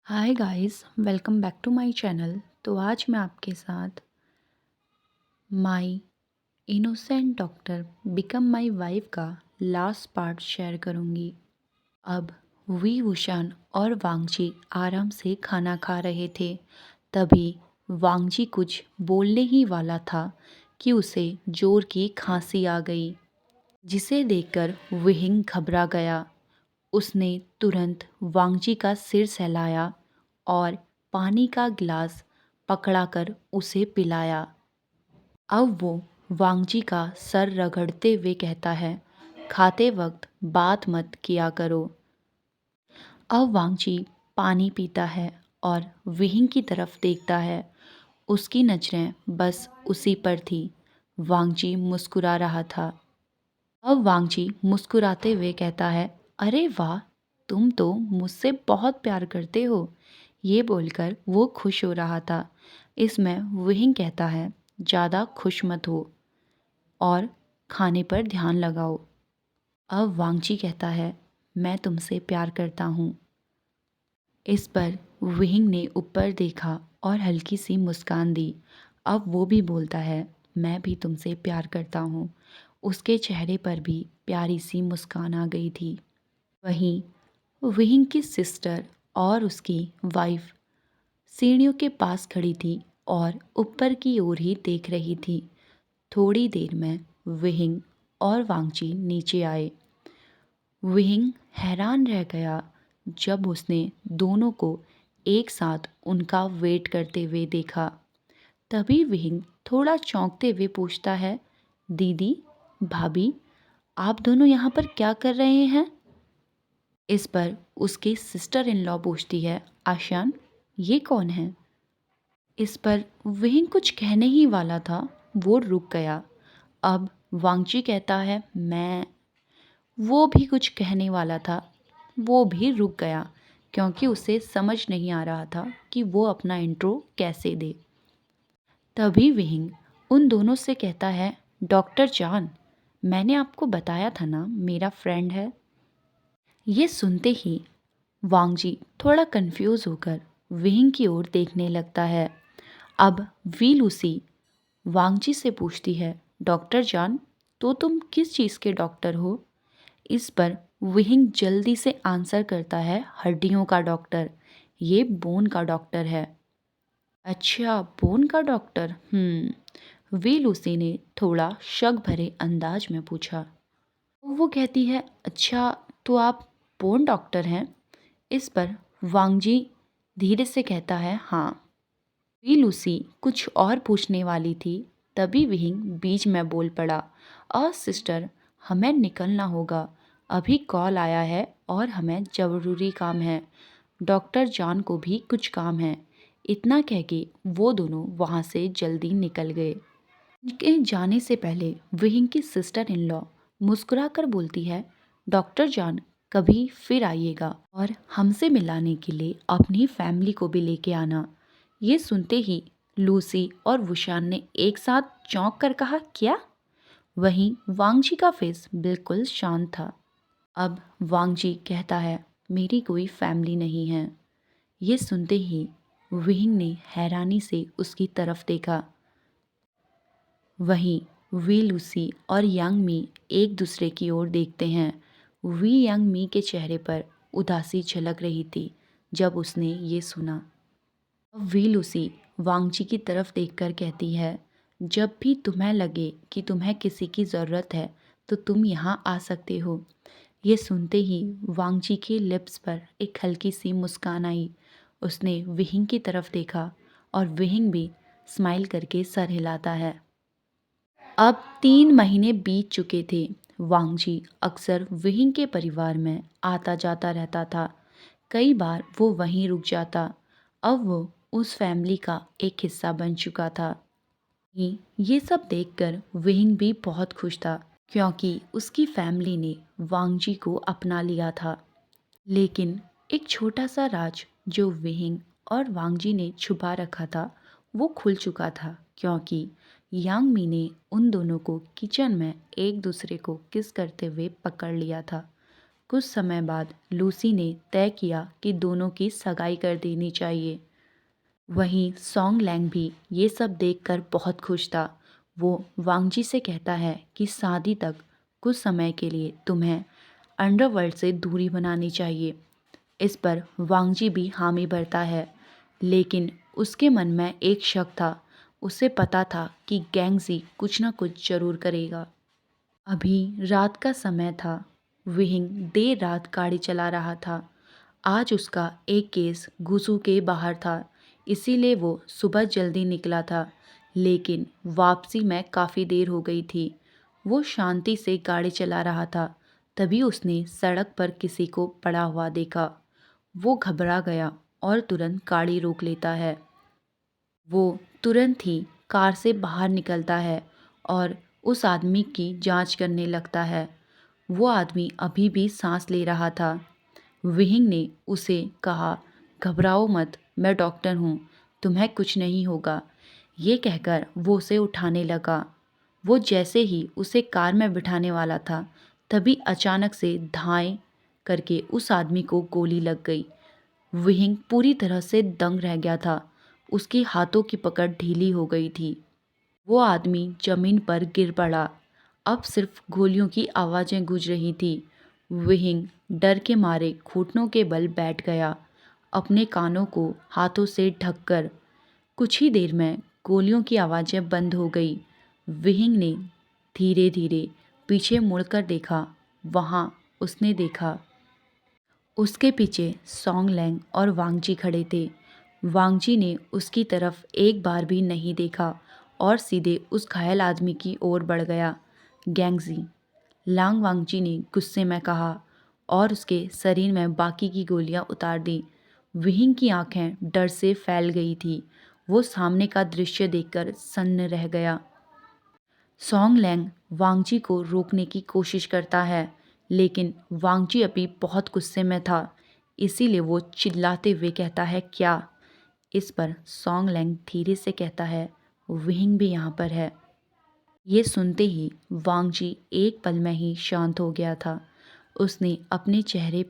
Hi guys, welcome back to my channel. तो आज मैं आपके साथ my innocent doctor become my wife का लास्ट पार्ट शेयर करूंगी। अब वी वुशान और वांगजी आराम से खाना खा रहे थे। तभी वांगजी कुछ बोलने ही वाला था कि उसे जोर की खांसी आ गई, जिसे देखकर विहिंग घबरा गया। उसने तुरंत वांगजी का सिर सहलाया और पानी का गिलास पकड़ाकर उसे पिलाया। अब वो वांगजी का सर रगड़ते हुए कहता है, खाते वक्त बात मत किया करो। अब वांगजी पानी पीता है और विहिंग की तरफ देखता है। उसकी नजरें बस उसी पर थी। वांगजी मुस्कुरा रहा था। अब वांगजी मुस्कुराते हुए कहता है, अरे वाह, तुम तो मुझसे बहुत प्यार करते हो। ये बोलकर वो खुश हो रहा था। इसमें विहिंग कहता है, ज़्यादा खुश मत हो और खाने पर ध्यान लगाओ। अब वांगजी कहता है, मैं तुमसे प्यार करता हूँ। इस पर विहिंग ने ऊपर देखा और हल्की सी मुस्कान दी। अब वो भी बोलता है, मैं भी तुमसे प्यार करता हूँ। उसके चेहरे पर भी प्यारी सी मुस्कान आ गई थी। वहीं विहिंग की सिस्टर और उसकी वाइफ सीढ़ियों के पास खड़ी थी और ऊपर की ओर ही देख रही थी। थोड़ी देर में विहिंग और वांगजी नीचे आए। विहिंग हैरान रह गया जब उसने दोनों को एक साथ उनका वेट करते हुए देखा। तभी विहिंग थोड़ा चौंकते हुए पूछता है, दीदी, भाभी, आप दोनों यहाँ पर क्या कर रहे हैं? इस पर उसकी सिस्टर इन लॉ पूछती है, आशान, ये कौन है? इस पर विहिंग कुछ कहने ही वाला था, वो रुक गया। अब वांगची कहता है, मैं। वो भी कुछ कहने वाला था, वो भी रुक गया, क्योंकि उसे समझ नहीं आ रहा था कि वो अपना इंट्रो कैसे दे। तभी विहिंग उन दोनों से कहता है, डॉक्टर जान, मैंने आपको बताया था ना, मेरा फ्रेंड है। ये सुनते ही वांगजी थोड़ा कंफ्यूज होकर विहिंग की ओर देखने लगता है। अब वी लूसी वांगजी से पूछती है, डॉक्टर जान, तो तुम किस चीज़ के डॉक्टर हो? इस पर विहिंग जल्दी से आंसर करता है, हड्डियों का डॉक्टर, ये बोन का डॉक्टर है। अच्छा, बोन का डॉक्टर। वी लूसी ने थोड़ा शक भरे अंदाज में पूछा। वो कहती है, अच्छा, तो आप बोन डॉक्टर हैं? इस पर वांगजी धीरे से कहता है, हाँ। वी लूसी कुछ और पूछने वाली थी, तभी विहिंग बीच में बोल पड़ा, सिस्टर, हमें निकलना होगा। अभी कॉल आया है और हमें ज़रूरी काम है। डॉक्टर जॉन को भी कुछ काम है। इतना कह के वो दोनों वहाँ से जल्दी निकल गए। उनके जाने से पहले विहिंग की सिस्टर इन लॉ मुस्कुरा कर बोलती है, डॉक्टर जॉन, कभी फिर आइएगा और हमसे मिलाने के लिए अपनी फैमिली को भी लेके आना। ये सुनते ही लूसी और वुशान ने एक साथ चौंक कर कहा, क्या? वहीं वांगजी का फेस बिल्कुल शांत था। अब वांगजी कहता है, मेरी कोई फैमिली नहीं है। ये सुनते ही विहिंग ने हैरानी से उसकी तरफ देखा। वहीं वी लूसी और यांग मी एक दूसरे की ओर देखते हैं। वी यांग मी के चेहरे पर उदासी झलक रही थी जब उसने ये सुना। अब वी लूसी वांगजी की तरफ देखकर कहती है, जब भी तुम्हें लगे कि तुम्हें किसी की ज़रूरत है तो तुम यहाँ आ सकते हो। ये सुनते ही वांगजी के लिप्स पर एक हल्की सी मुस्कान आई। उसने विहिंग की तरफ देखा और विहिंग भी स्माइल करके सर हिलाता है। अब 3 महीने बीत चुके थे। वांगजी अक्सर विहिंग के परिवार में आता जाता रहता था। कई बार वो वहीं रुक जाता। अब वो उस फैमिली का एक हिस्सा बन चुका था। ये सब देखकर विहिंग भी बहुत खुश था, क्योंकि उसकी फैमिली ने वांगजी को अपना लिया था। लेकिन एक छोटा सा राज जो विहिंग और वांगजी ने छुपा रखा था, वो खुल चुका था, क्योंकि यांग मी ने उन दोनों को किचन में एक दूसरे को किस करते हुए पकड़ लिया था। कुछ समय बाद लूसी ने तय किया कि दोनों की सगाई कर देनी चाहिए। वहीं सॉन्ग लैंग भी ये सब देखकर बहुत खुश था। वो वांगजी से कहता है कि शादी तक कुछ समय के लिए तुम्हें अंडरवर्ल्ड से दूरी बनानी चाहिए। इस पर वांगजी भी हामी भरता है, लेकिन उसके मन में एक शक था। उसे पता था कि गैंगजी कुछ ना कुछ जरूर करेगा। अभी रात का समय था। विहिंग देर रात गाड़ी चला रहा था। आज उसका एक केस गुसू के बाहर था, इसीलिए वो सुबह जल्दी निकला था, लेकिन वापसी में काफ़ी देर हो गई थी। वो शांति से गाड़ी चला रहा था, तभी उसने सड़क पर किसी को पड़ा हुआ देखा। वो घबरा गया और तुरंत गाड़ी रोक लेता है। वो तुरंत ही कार से बाहर निकलता है और उस आदमी की जांच करने लगता है। वो आदमी अभी भी सांस ले रहा था। विहिंग ने उसे कहा, घबराओ मत, मैं डॉक्टर हूँ, तुम्हें कुछ नहीं होगा। ये कहकर वो उसे उठाने लगा। वो जैसे ही उसे कार में बिठाने वाला था, तभी अचानक से धाएं करके उस आदमी को गोली लग गई। विहिंग पूरी तरह से दंग रह गया था। उसकी हाथों की पकड़ ढीली हो गई थी। वो आदमी जमीन पर गिर पड़ा। अब सिर्फ गोलियों की आवाज़ें गूंज रही थी। विहिंग डर के मारे घुटनों के बल बैठ गया, अपने कानों को हाथों से ढककर। कुछ ही देर में गोलियों की आवाज़ें बंद हो गई। विहिंग ने धीरे धीरे पीछे मुड़कर देखा। वहाँ उसने देखा उसके पीछे सॉन्ग लैंग और वांगजी खड़े थे। वांगजी ने उसकी तरफ एक बार भी नहीं देखा और सीधे उस घायल आदमी की ओर बढ़ गया। गैंगजी, लांग वांगजी ने गुस्से में कहा और उसके शरीर में बाकी की गोलियां उतार दी। विहिंग की आंखें डर से फैल गई थी। वो सामने का दृश्य देखकर सन्न रह गया। सॉन्ग लैंग वांगजी को रोकने की कोशिश करता है, लेकिन वांगजी अभी बहुत गुस्से में था, इसीलिए वो चिल्लाते हुए कहता है, क्या? इस पर सॉन्ग लैंग धीरे से कहता है, विहिंग भी यहाँ पर है। ये सुनते ही वांगजी एक पल में ही शांत हो गया था। उसने अपने चेहरे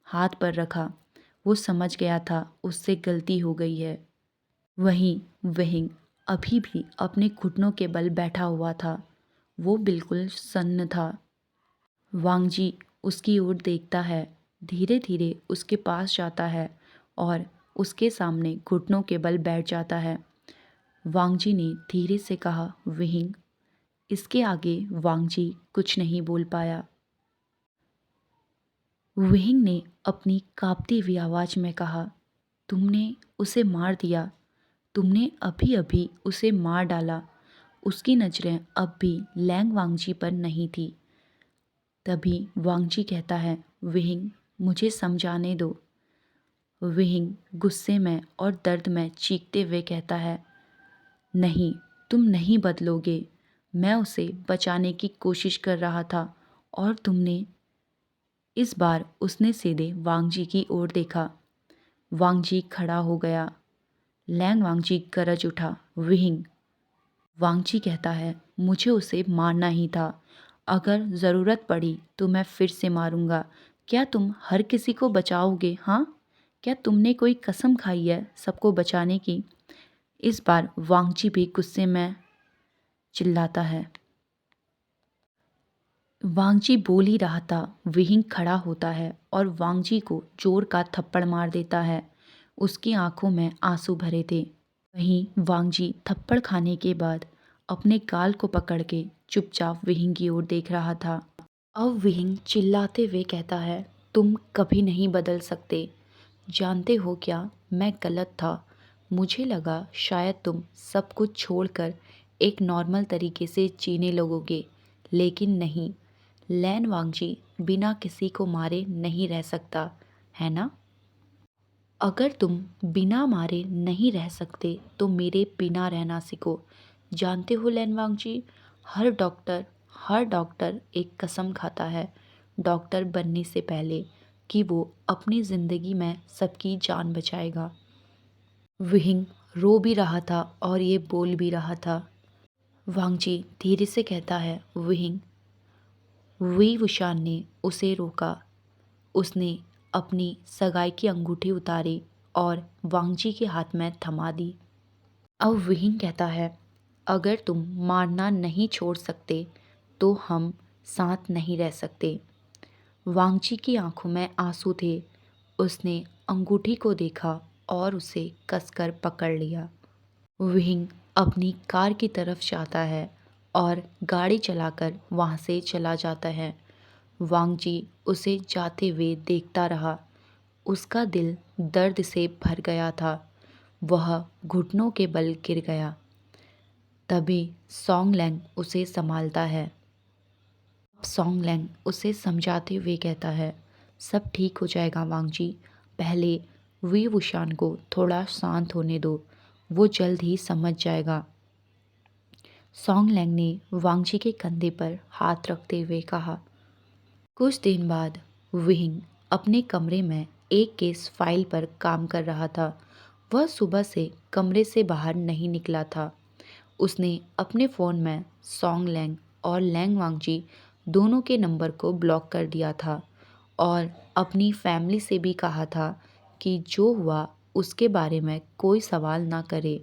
हाथ पर रखा। वो समझ गया था उससे गलती हो गई है। वहीं विहिंग अभी भी अपने घुटनों के बल बैठा हुआ था। वो बिल्कुल सन्न था। वांगजी उसकी ओर देखता है, धीरे धीरे उसके पास जाता है और उसके सामने घुटनों के बल बैठ जाता है। वांगजी ने धीरे से कहा, विहिंग। इसके आगे वांगजी कुछ नहीं बोल पाया। विहिंग ने अपनी कांपती हुई आवाज़ में कहा, तुमने उसे मार दिया। तुमने अभी अभी उसे मार डाला। उसकी नज़रें अब भी लैंग वांगजी पर नहीं थी। तभी वांगजी कहता है, विहिंग, मुझे समझाने दो। विहिंग गुस्से में और दर्द में चीखते हुए कहता है, नहीं, तुम नहीं बदलोगे। मैं उसे बचाने की कोशिश कर रहा था और तुमने। इस बार उसने सीधे वांगजी की ओर देखा। वांगजी खड़ा हो गया। लैंग वांगजी गरज उठा, विहिंग। वांगजी कहता है, मुझे उसे मारना ही था। अगर ज़रूरत पड़ी तो मैं फिर से मारूंगा। क्या तुम हर किसी को बचाओगे? हाँ, क्या तुमने कोई कसम खाई है सबको बचाने की? इस बार वांगजी भी गुस्से में चिल्लाता है। वांगजी बोल ही रहा था, विहिंग खड़ा होता है और वांगजी को जोर का थप्पड़ मार देता है। उसकी आंखों में आंसू भरे थे। वहीं वांगजी थप्पड़ खाने के बाद अपने गाल को पकड़ के चुपचाप विहिंग की ओर देख रहा था। अब विहिंग चिल्लाते हुए कहता है, तुम कभी नहीं बदल सकते। जानते हो क्या, मैं गलत था। मुझे लगा शायद तुम सब कुछ छोड़कर एक नॉर्मल तरीके से जीने लगोगे, लेकिन नहीं। लैन वांगजी बिना किसी को मारे नहीं रह सकता, है ना? अगर तुम बिना मारे नहीं रह सकते तो मेरे बिना रहना सीखो। जानते हो लैन वांगजी, हर डॉक्टर एक कसम खाता है डॉक्टर बनने से पहले कि वो अपनी ज़िंदगी में सबकी जान बचाएगा। विहिंग रो भी रहा था और ये बोल भी रहा था। वांगजी धीरे से कहता है, विहिंग। वी वुशान ने उसे रोका। उसने अपनी सगाई की अंगूठी उतारी और वांगजी के हाथ में थमा दी। अब विहिंग कहता है, अगर तुम मारना नहीं छोड़ सकते तो हम साथ नहीं रह सकते। वांगजी की आंखों में आंसू थे। उसने अंगूठी को देखा और उसे कसकर पकड़ लिया। विहिंग अपनी कार की तरफ जाता है और गाड़ी चलाकर वहाँ से चला जाता है। वांगजी उसे जाते हुए देखता रहा। उसका दिल दर्द से भर गया था। वह घुटनों के बल गिर गया। तभी सॉन्गलैंग उसे संभालता है। सॉन्गलैंग उसे समझाते हुए कहता है, सब ठीक हो जाएगा वांगजी, पहले वी वुशान को थोड़ा शांत होने दो, वो जल्द ही समझ जाएगा। सॉन्गलैंग ने वांगजी के कंधे पर हाथ रखते हुए कहा। कुछ दिन बाद विहिंग अपने कमरे में एक केस फाइल पर काम कर रहा था। वह सुबह से कमरे से बाहर नहीं निकला था। उसने अपने फ़ोन में सॉन्गलैंग और लैंग वांगजी दोनों के नंबर को ब्लॉक कर दिया था और अपनी फैमिली से भी कहा था कि जो हुआ उसके बारे में कोई सवाल ना करे।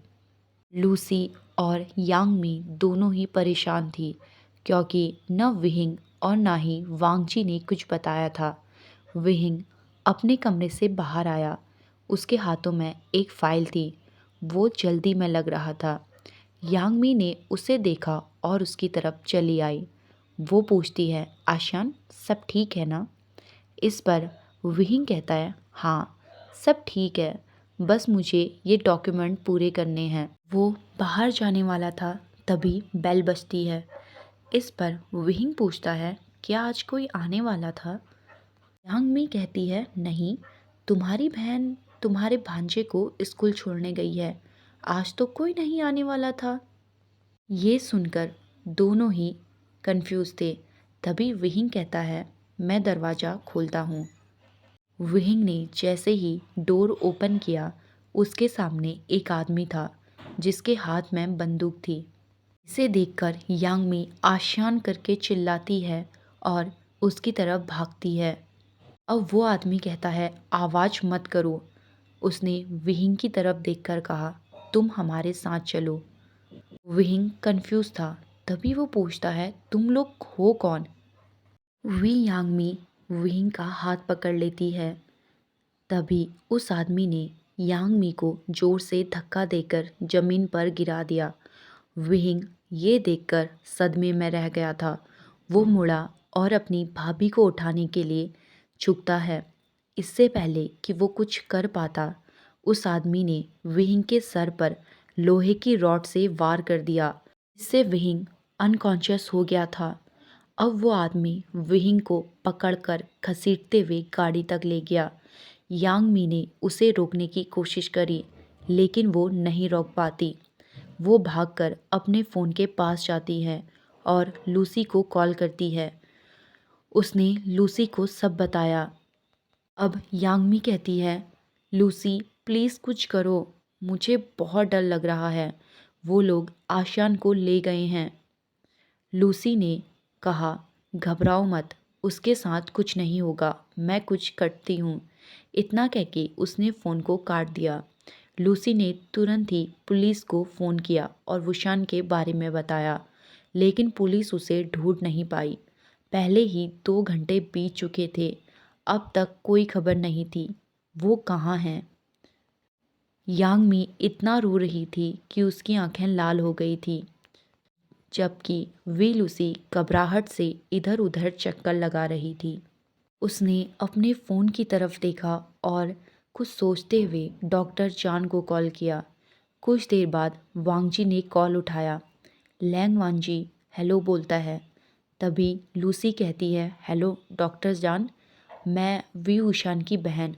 लूसी और यांगमी दोनों ही परेशान थी क्योंकि न विहिंग और ना ही वांगजी ने कुछ बताया था। विहिंग अपने कमरे से बाहर आया। उसके हाथों में एक फाइल थी। वो जल्दी में लग रहा था। यांगमी ने उसे देखा और उसकी तरफ चली आई। वो पूछती है, आशान सब ठीक है ना? इस पर विहिंग कहता है, हाँ सब ठीक है, बस मुझे ये डॉक्यूमेंट पूरे करने हैं। वो बाहर जाने वाला था तभी बेल बजती है। इस पर विहिंग पूछता है, क्या आज कोई आने वाला था? यांगमी कहती है, नहीं, तुम्हारी बहन तुम्हारे भांजे को स्कूल छोड़ने गई है, आज तो कोई नहीं आने वाला था। ये सुनकर दोनों ही कंफ्यूज थे। तभी विहिंग कहता है, मैं दरवाज़ा खोलता हूँ। विहिंग ने जैसे ही डोर ओपन किया, उसके सामने एक आदमी था जिसके हाथ में बंदूक थी। इसे देखकर यांगमी आशान करके चिल्लाती है और उसकी तरफ भागती है। अब वो आदमी कहता है, आवाज़ मत करो। उसने विहिंग की तरफ देखकर कहा, तुम हमारे साथ चलो। विहिंग कंफ्यूज था। तभी वो पूछता है, तुम लोग हो कौन? वी यांगमी विहिंग का हाथ पकड़ लेती है। तभी उस आदमी ने यांगमी को जोर से धक्का देकर जमीन पर गिरा दिया। विहिंग ये देखकर सदमे में रह गया था। वो मुड़ा और अपनी भाभी को उठाने के लिए झुकता है। इससे पहले कि वो कुछ कर पाता, उस आदमी ने विहिंग के सर पर लोहे की रॉड से वार कर दिया। इससे विहिंग अनकॉन्शियस हो गया था। अब वो आदमी विहिंग को पकड़कर घसीटते हुए गाड़ी तक ले गया। यांगमी ने उसे रोकने की कोशिश करी लेकिन वो नहीं रोक पाती। वो भागकर अपने फ़ोन के पास जाती है और लूसी को कॉल करती है। उसने लूसी को सब बताया। अब यांगमी कहती है, लूसी प्लीज़ कुछ करो, मुझे बहुत डर लग रहा है, वो लोग आशान को ले गए हैं। लूसी ने कहा, घबराओ मत, उसके साथ कुछ नहीं होगा, मैं कुछ करती हूँ। इतना कहके उसने फ़ोन को काट दिया। लूसी ने तुरंत ही पुलिस को फ़ोन किया और वुशान के बारे में बताया, लेकिन पुलिस उसे ढूंढ नहीं पाई। पहले ही 2 घंटे बीत चुके थे, अब तक कोई खबर नहीं थी। वो कहाँ हैं? यांगमी इतना रो रही थी कि उसकी आंखें लाल हो गई थी, जबकि वी लूसी घबराहट से इधर उधर चक्कर लगा रही थी। उसने अपने फ़ोन की तरफ देखा और कुछ सोचते हुए डॉक्टर चान को कॉल किया। कुछ देर बाद वांगजी ने कॉल उठाया। लैंग वांगजी हेलो बोलता है। तभी लूसी कहती है, हेलो डॉक्टर जान, मैं वी उशान की बहन।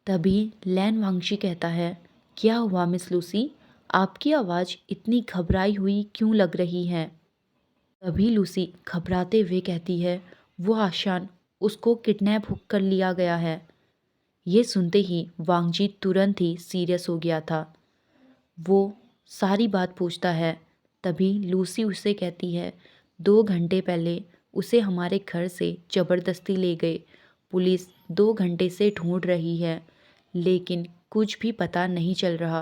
तभी लैन वांगजी कहता है, क्या हुआ मिस लूसी, आपकी आवाज़ इतनी घबराई हुई क्यों लग रही है? तभी लूसी घबराते हुए कहती है, वो आशान, उसको किडनैप कर लिया गया है। ये सुनते ही वांगजी तुरंत ही सीरियस हो गया था। वो सारी बात पूछता है। तभी लूसी उसे कहती है, 2 घंटे पहले उसे हमारे घर से ज़बरदस्ती ले गए। पुलिस 2 घंटे से ढूंढ रही है लेकिन कुछ भी पता नहीं चल रहा।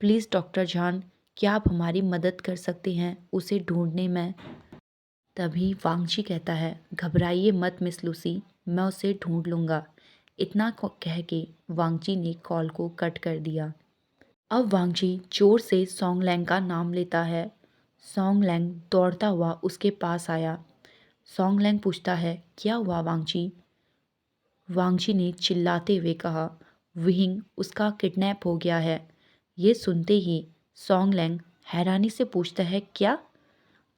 प्लीज़ डॉक्टर जान, क्या आप हमारी मदद कर सकते हैं उसे ढूंढने में? तभी वांगची कहता है, घबराइए मत मिस लूसी, मैं उसे ढूंढ लूँगा। इतना कह के वांगची ने कॉल को कट कर दिया। अब वांगची जोर से सोंगलैंग का नाम लेता है। सोंगलैंग दौड़ता हुआ उसके पास आया। सोंगलैंग पूछता है, क्या हुआ वांगची? वांगची ने चिल्लाते हुए कहा, विहिंग उसका किडनैप हो गया है। ये सुनते ही सोंगलैंग हैरानी से पूछता है, क्या?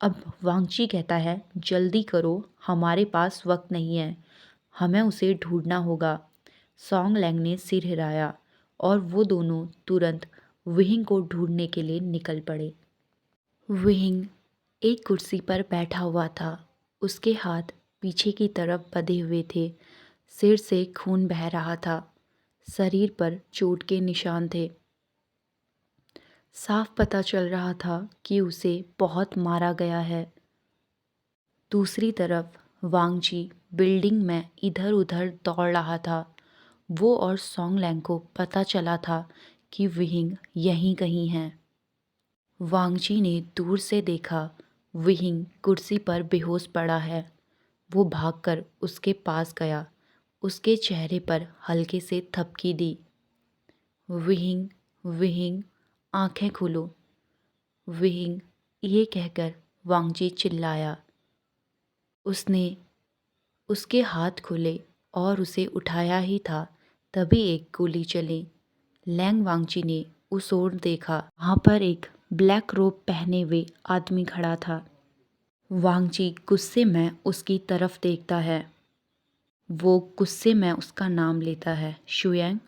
अब वांगची कहता है, जल्दी करो, हमारे पास वक्त नहीं है, हमें उसे ढूंढना होगा। सोंगलैंग ने सिर हिलाया और वो दोनों तुरंत विहिंग को ढूंढने के लिए निकल पड़े। विहिंग एक कुर्सी पर बैठा हुआ था। उसके हाथ पीछे की तरफ बंधे हुए थे। सिर से खून बह रहा था। शरीर पर चोट के निशान थे। साफ पता चल रहा था कि उसे बहुत मारा गया है। दूसरी तरफ वांगची बिल्डिंग में इधर उधर दौड़ रहा था। वो और सोंगलैंग को पता चला था कि विहिंग यहीं कहीं है। वांगची ने दूर से देखा, विहिंग कुर्सी पर बेहोश पड़ा है। वो भागकर उसके पास गया, उसके चेहरे पर हल्के से थपकी दी। विहिंग, विहिंग, आंखें खोलो। विहिंग, ये कहकर वांगची चिल्लाया। उसने उसके हाथ खोले और उसे उठाया ही था, तभी एक गोली चली। लैंग वांगची ने उस ओर देखा। वहाँ पर एक ब्लैक रोब पहने हुए आदमी खड़ा था। वांगची गुस्से में उसकी तरफ देखता है। वो गुस्से में उसका नाम लेता है, शुयांग।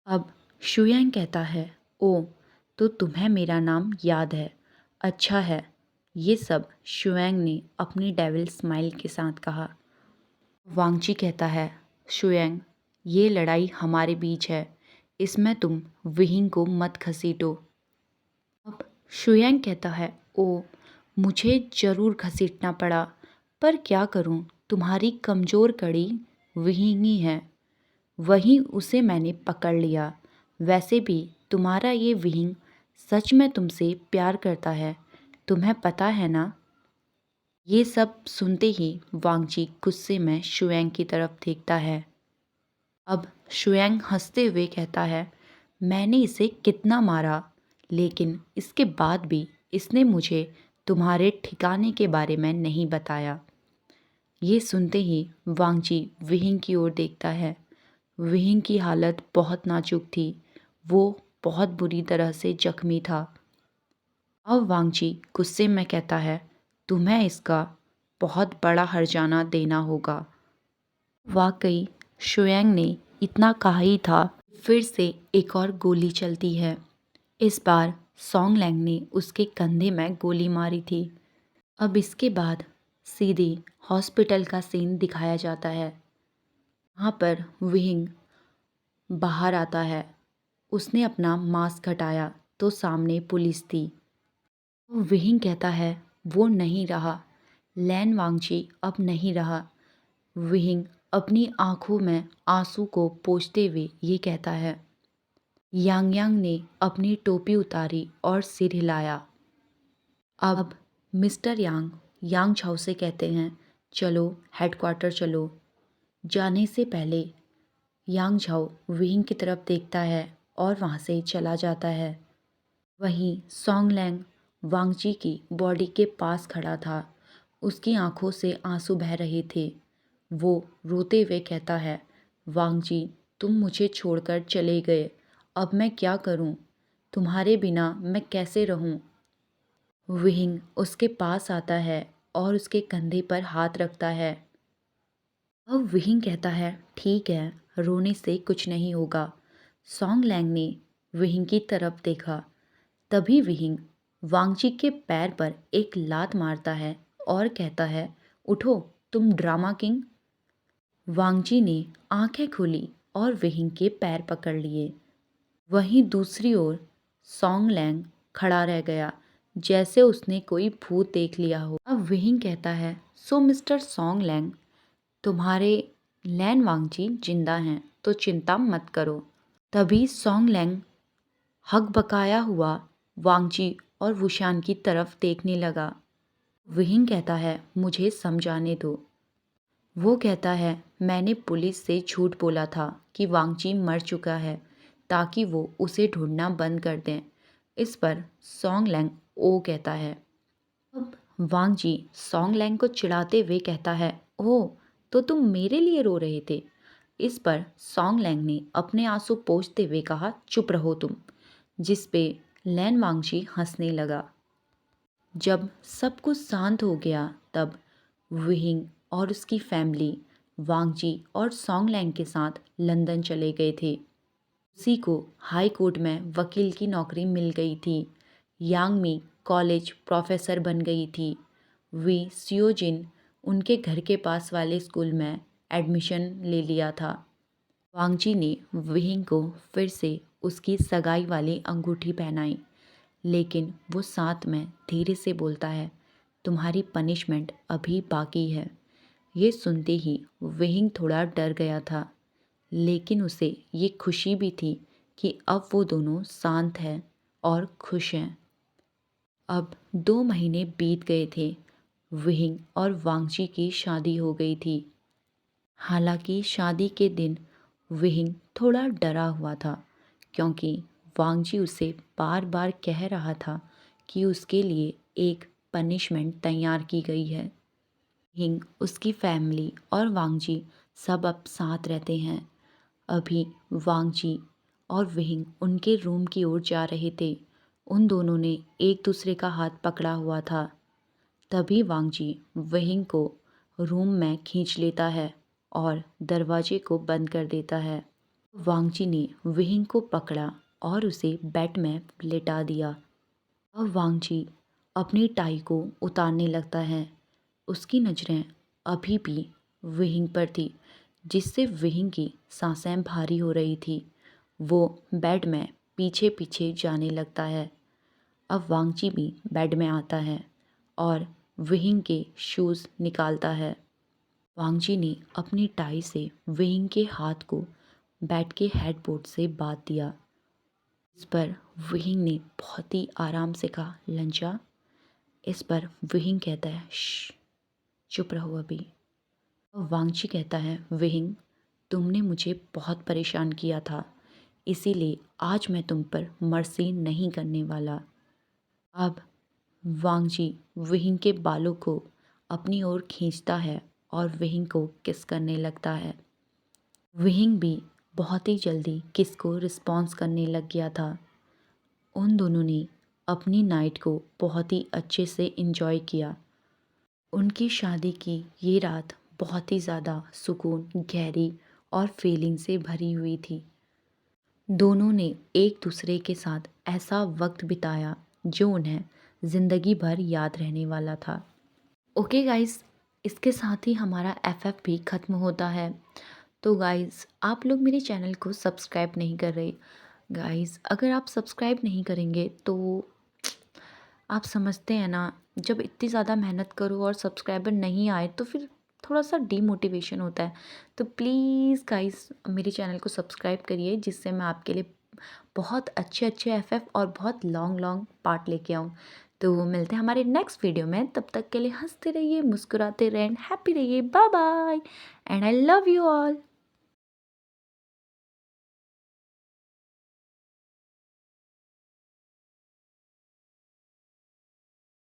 अब शुयांग कहता है, ओ, तो तुम्हें मेरा नाम याद है, अच्छा है। ये सब शुयांग ने अपनी डेविल स्माइल के साथ कहा। वांगची कहता है, शुयांग, ये लड़ाई हमारे बीच है, इसमें तुम विहिंग को मत घसीटो। अब शुयांग कहता है, ओ, मुझे ज़रूर घसीटना पड़ा, पर क्या करूं, तुम्हारी कमज़ोर कड़ी विहिंग ही है। वहीं उसे मैंने पकड़ लिया। वैसे भी तुम्हारा ये विहिंग सच में तुमसे प्यार करता है, तुम्हें पता है ना? ये सब सुनते ही वांगची गुस्से में शुयांग की तरफ देखता है। अब शुयांग हंसते हुए कहता है, मैंने इसे कितना मारा, लेकिन इसके बाद भी इसने मुझे तुम्हारे ठिकाने के बारे में नहीं बताया। ये सुनते ही वांगची विहिंग की ओर देखता है। विहिंग की हालत बहुत नाजुक थी। वो बहुत बुरी तरह से जख्मी था। अब वांगची गुस्से में कहता है, तुम्हें इसका बहुत बड़ा हर्जाना देना होगा। वाकई शुयांग ने इतना कहा ही था। फिर से एक और गोली चलती है। इस बार सोंगलैंग ने उसके कंधे में गोली मारी थी। अब इसके बाद सीधे हॉस्पिटल का सीन दिखाया जाता है। वहाँ पर विहिंग बाहर आता है। उसने अपना मास्क हटाया तो सामने पुलिस थी। विहिंग कहता है, वो नहीं रहा, लैन वांगची अब नहीं रहा। विहिंग अपनी आंखों में आंसू को पोंछते हुए ये कहता है। यांग यांग ने अपनी टोपी उतारी और सिर हिलाया। अब मिस्टर यांग यांग झाओ से कहते हैं, चलो हेडक्वार्टर चलो। जाने से पहले यांग झाओ विहिंग की तरफ देखता है और वहाँ से चला जाता है। वहीं सोंगलैंग वांगची की बॉडी के पास खड़ा था। उसकी आंखों से आंसू बह रहे थे। वो रोते हुए कहता है, वांगची, तुम मुझे छोड़कर चले गए, अब मैं क्या करूं? तुम्हारे बिना मैं कैसे रहूं? विहिंग उसके पास आता है और उसके कंधे पर हाथ रखता है। अब विहिंग कहता है, ठीक है, रोने से कुछ नहीं होगा। सोंगलैंग ने विहिंग की तरफ देखा। तभी विहिंग वांगची के पैर पर एक लात मारता है और कहता है, उठो तुम ड्रामा किंग। वांगची ने आंखें खोली और विहिंग के पैर पकड़ लिए। वहीं दूसरी ओर सोंगलैंग खड़ा रह गया, जैसे उसने कोई भूत देख लिया हो। अब विहिंग कहता है, सो मिस्टर सोंगलैंग, तुम्हारे लैन वांगजी जिंदा हैं तो चिंता मत करो। तभी सॉन्ग लैंग हकबकाया हुआ वांगजी और वुशान की तरफ देखने लगा। विहिंग कहता है, मुझे समझाने दो। वो कहता है, मैंने पुलिस से झूठ बोला था कि वांगजी मर चुका है ताकि वो उसे ढूंढना बंद कर दें। इस पर सॉन्ग लैंग ओ कहता है। अब वांगजी सॉन्ग लैंग को चिढ़ाते हुए कहता है, ओह तो तुम मेरे लिए रो रहे थे। इस पर सॉन्ग लैंग ने अपने आंसू पोंछते हुए कहा, चुप रहो तुम। जिस पे लैन वांगजी हंसने लगा। जब सब कुछ शांत हो गया तब विहिंग और उसकी फैमिली वांगजी और सॉन्ग लैंग के साथ लंदन चले गए थे। उसी को हाई कोर्ट में वकील की नौकरी मिल गई थी। यांग मी कॉलेज प्रोफेसर बन गई थी। वी सियोजिन उनके घर के पास वाले स्कूल में एडमिशन ले लिया था। वांगजी ने विहिंग को फिर से उसकी सगाई वाली अंगूठी पहनाई, लेकिन वो साथ में धीरे से बोलता है, तुम्हारी पनिशमेंट अभी बाकी है। ये सुनते ही विहिंग थोड़ा डर गया था, लेकिन उसे ये खुशी भी थी कि अब वो दोनों शांत हैं और खुश हैं। अब 2 महीने बीत गए थे। विहिंग और वांगजी की शादी हो गई थी। हालांकि शादी के दिन विहिंग थोड़ा डरा हुआ था, क्योंकि वांगजी उसे बार बार कह रहा था कि उसके लिए एक पनिशमेंट तैयार की गई है। हिंग, उसकी फैमिली और वांगजी सब अब साथ रहते हैं। अभी वांगजी और विहिंग उनके रूम की ओर जा रहे थे। उन दोनों ने एक दूसरे का हाथ पकड़ा हुआ था। तभी वांगजी विहिंग को रूम में खींच लेता है और दरवाजे को बंद कर देता है। वांगजी ने विहिंग को पकड़ा और उसे बेड में लेटा दिया। अब वांगजी अपनी टाई को उतारने लगता है। उसकी नज़रें अभी भी विहिंग पर थी, जिससे विहिंग की सांसें भारी हो रही थी। वो बेड में पीछे पीछे जाने लगता है। अब वांगजी भी बेड में आता है और विहिंग के शूज़ निकालता है। वांगजी ने अपनी टाई से विहिंग के हाथ को बेड के हेडबोर्ड से बांध दिया। इस पर विहिंग ने बहुत ही आराम से कहा, लंचा। इस पर विहिंग कहता है, श्श, चुप रहो अभी। वांगजी कहता है, विहिंग, तुमने मुझे बहुत परेशान किया था, इसीलिए आज मैं तुम पर मर्सी नहीं करने वाला। अब वांगजी विहिंग के बालों को अपनी ओर खींचता है और विहिंग को किस करने लगता है। विहिंग भी बहुत ही जल्दी किस को रिस्पॉन्स करने लग गया था। उन दोनों ने अपनी नाइट को बहुत ही अच्छे से एंजॉय किया। उनकी शादी की ये रात बहुत ही ज़्यादा सुकून, गहरी और फीलिंग से भरी हुई थी। दोनों ने एक दूसरे के साथ ऐसा वक्त बिताया जो उन्हें ज़िंदगी भर याद रहने वाला था। ओके गाइस, इसके साथ ही हमारा एफएफ भी ख़त्म होता है। तो गाइस, आप लोग मेरे चैनल को सब्सक्राइब नहीं कर रहे। गाइस, अगर आप सब्सक्राइब नहीं करेंगे तो आप समझते हैं ना, जब इतनी ज़्यादा मेहनत करो और सब्सक्राइबर नहीं आए तो फिर थोड़ा सा डीमोटिवेशन होता है। तो प्लीज़ गाइस, मेरे चैनल को सब्सक्राइब करिए, जिससे मैं आपके लिए बहुत अच्छे अच्छे एफएफ और बहुत लॉन्ग लॉन्ग पार्ट लेके आऊँ। तो मिलते हैं हमारे नेक्स्ट वीडियो में। तब तक के लिए हंसते रहिए, मुस्कुराते रहें, हैप्पी रहिए। Bye bye and I love you all.